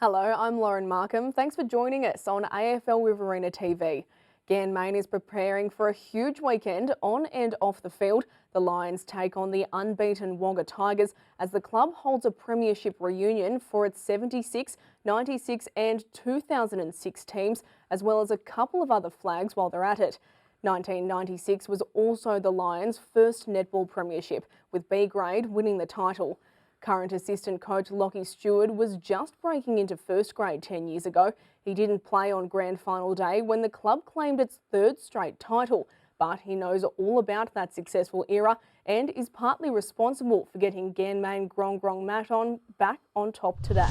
Hello, I'm Lauren Markham. Thanks for joining us on AFL Riverina TV. Ganmain is preparing for a huge weekend on and off the field. The Lions take on the unbeaten Wagga Tigers as the club holds a premiership reunion for its 76, 96 and 2006 teams, as well as a couple of other flags while they're at it. 1996 was also the Lions' first netball premiership, with B grade winning the title. Current assistant coach Lachie Steward was just breaking into first grade 10 years ago. He didn't play on grand final day when the club claimed its third straight title, but he knows all about that successful era and is partly responsible for getting Ganmain-Grong Grong-Matong back on top today.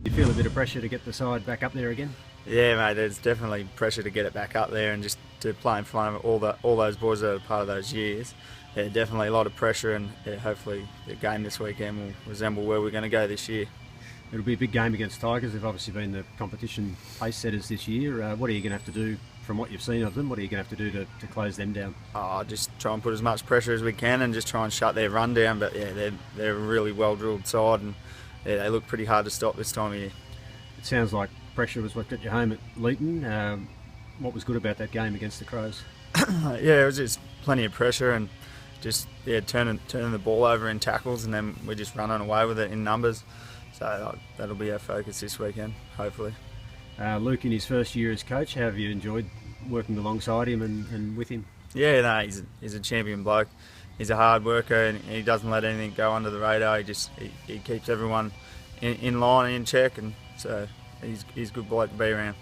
You feel a bit of pressure to get the side back up there again? Yeah, mate, there's definitely pressure to get it back up there and just to play in front of all those boys that are part of those years. Yeah, definitely a lot of pressure, and yeah, hopefully the game this weekend will resemble where we're going to go this year. It'll be a big game against Tigers. They've obviously been the competition pace setters this year. What are you going to have to do from what you've seen of them? What are you going to have to do to close them down? Just try and put as much pressure as we can and just try and shut their run down. But yeah, they're a really well-drilled side, and yeah, they look pretty hard to stop this time of year. It sounds like pressure was what got you home at Leeton. What was good about that game against the Crows? Yeah, it was just plenty of pressure and just turning the ball over in tackles, and then we're just running away with it in numbers. So that'll be our focus this weekend, hopefully. Luke, in his first year as coach, how have you enjoyed working alongside him and with him? Yeah, no, he's a champion bloke. He's a hard worker, and he doesn't let anything go under the radar. He keeps everyone in line and in check, and so he's a good bloke to be around.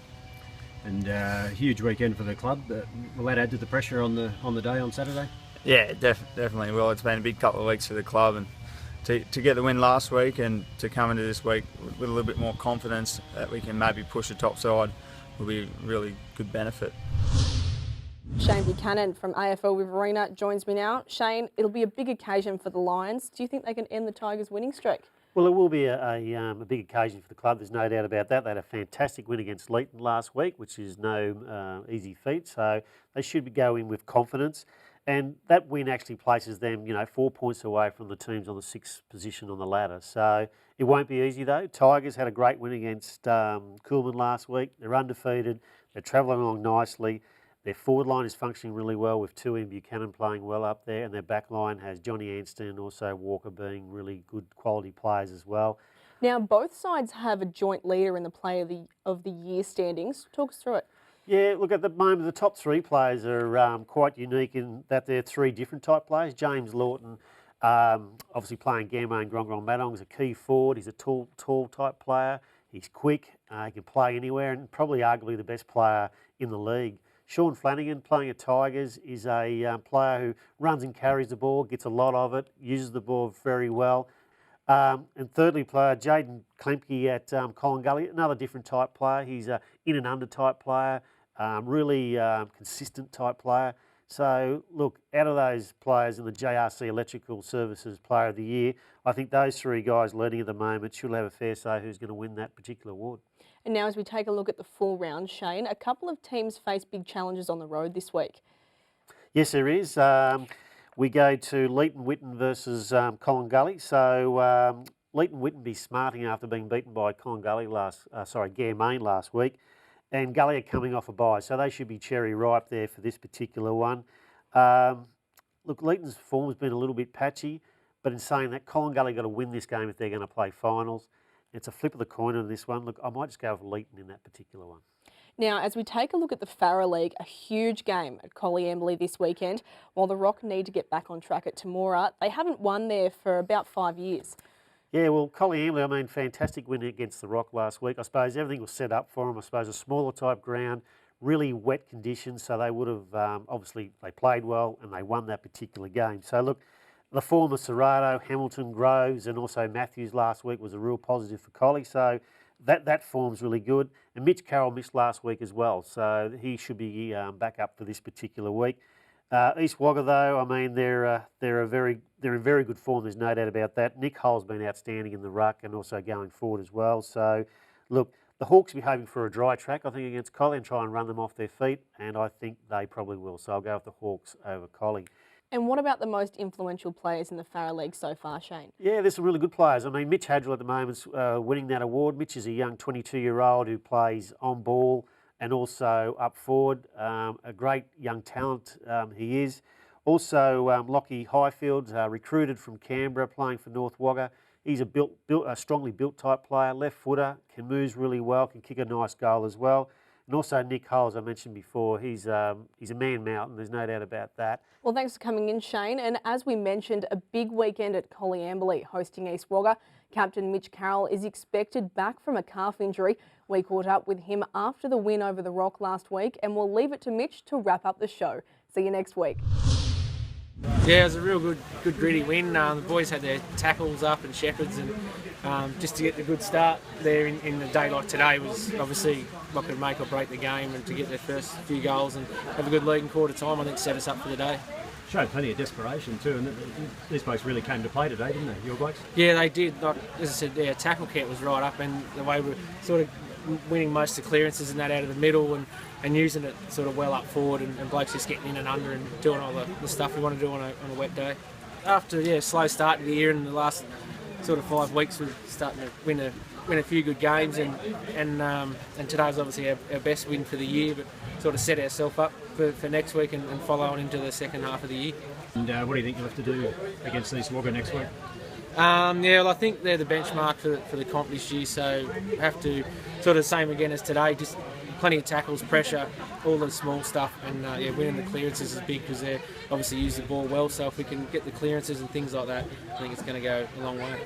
And huge weekend for the club. Will that add to the pressure on the day on Saturday? Yeah, definitely will. It's been a big couple of weeks for the club, and to get the win last week and to come into this week with a little bit more confidence that we can maybe push the top side will be a really good benefit. Shane Buchanan from AFL Riverina joins me now. Shane, it'll be a big occasion for the Lions. Do you think they can end the Tigers' winning streak? Well, it will be a big occasion for the club, there's no doubt about that. They had a fantastic win against Leeton last week, which is no easy feat, so they should go in with confidence. And that win actually places them, 4 points away from the teams on the 6th position on the ladder. So it won't be easy though. Tigers had a great win against Coolman last week. They're undefeated. They're travelling along nicely. Their forward line is functioning really well with Tui Buchanan playing well up there, and their back line has Johnny Anston and also Walker being really good quality players as well. Now, both sides have a joint leader in the Player of the Year standings. Talk us through it. Yeah, look, at the moment, the top three players are quite unique in that they're three different type players. James Lawton, obviously playing Ganmain-Grong Grong-Matong, is a key forward. He's a tall type player. He's quick. He can play anywhere, and probably arguably the best player in the league. Sean Flanagan, playing at Tigers, is a player who runs and carries the ball, gets a lot of it, uses the ball very well. And thirdly, player Jaden Klemke at Coleambally, another different type player. He's an in and under type player. Really consistent type player. So, look, out of those players in the JRC Electrical Services Player of the Year, I think those three guys leading at the moment should have a fair say who's going to win that particular award. And now as we take a look at the full round, Shane, a couple of teams face big challenges on the road this week. Yes, there is. We go to Leeton-Witten versus Coleambally. So, Leeton-Witten be smarting after being beaten by Ganmain last week. And Gully are coming off a bye, so they should be cherry ripe there for this particular one. Look, Leeton's form has been a little bit patchy, but in saying that, Coleambally got to win this game if they're going to play finals. It's a flip of the coin on this one. Look, I might just go with Leeton in that particular one. Now, as we take a look at the Farah League, a huge game at Coleambally this weekend. While the Rock need to get back on track at Temora, they haven't won there for about 5 years. Yeah, well, Coleambally, fantastic win against the Rock last week. I suppose everything was set up for them. I suppose a smaller type ground, really wet conditions, so they would have, obviously, they played well and they won that particular game. So, look, the form of Serrato, Hamilton, Groves and also Matthews last week was a real positive for Collie, so that form's really good. And Mitch Carroll missed last week as well, so he should be back up for this particular week. East Wagga though, they're in very good form. There's no doubt about that. Nick Hull's been outstanding in the ruck and also going forward as well. So, look, the Hawks will be hoping for a dry track, I think, against Collie and try and run them off their feet, and I think they probably will. So I'll go with the Hawks over Collie. And what about the most influential players in the Farrer League so far, Shane? Yeah, there's some really good players. I mean, Mitch Hadrill at the moment's winning that award. Mitch is a young 22-year-old who plays on ball and also up forward. A great young talent he is. Also, Lachie Highfield, recruited from Canberra, playing for North Wagga. He's a strongly built type player, left footer, can move really well, can kick a nice goal as well. And also Nick Hull, as I mentioned before, he's a man mountain, there's no doubt about that. Well, thanks for coming in, Shane. And as we mentioned, a big weekend at Coleambally hosting East Wagga. Captain Mitch Carroll is expected back from a calf injury. We caught up with him after the win over the Rock last week, and we'll leave it to Mitch to wrap up the show. See you next week. Yeah, it was a real good gritty win. The boys had their tackles up and Shepherds, and just to get the good start there in the day like today was obviously what could make or break the game, and to get their first few goals and have a good lead in quarter time, I think set us up for the day. Showed plenty of desperation too, and these blokes really came to play today, didn't they, your blokes? Yeah, they did. Like, as I said, their tackle count was right up, and the way we're sort of winning most of the clearances and that out of the middle, and using it sort of well up forward, and blokes just getting in and under and doing all the stuff we want to do on a wet day. After a slow start to the year, in the last sort of 5 weeks, we're starting to win a few good games, and today was obviously our best win for the year, but sort of set ourselves up for next week and follow on into the second half of the year. And what do you think you'll have to do against East Wagga next week? Well, I think they're the benchmark for the comp this year, so have to sort of the same again as today, just plenty of tackles, pressure, all the small stuff, and winning the clearances is big because they obviously use the ball well, so if we can get the clearances and things like that, I think it's going to go a long way.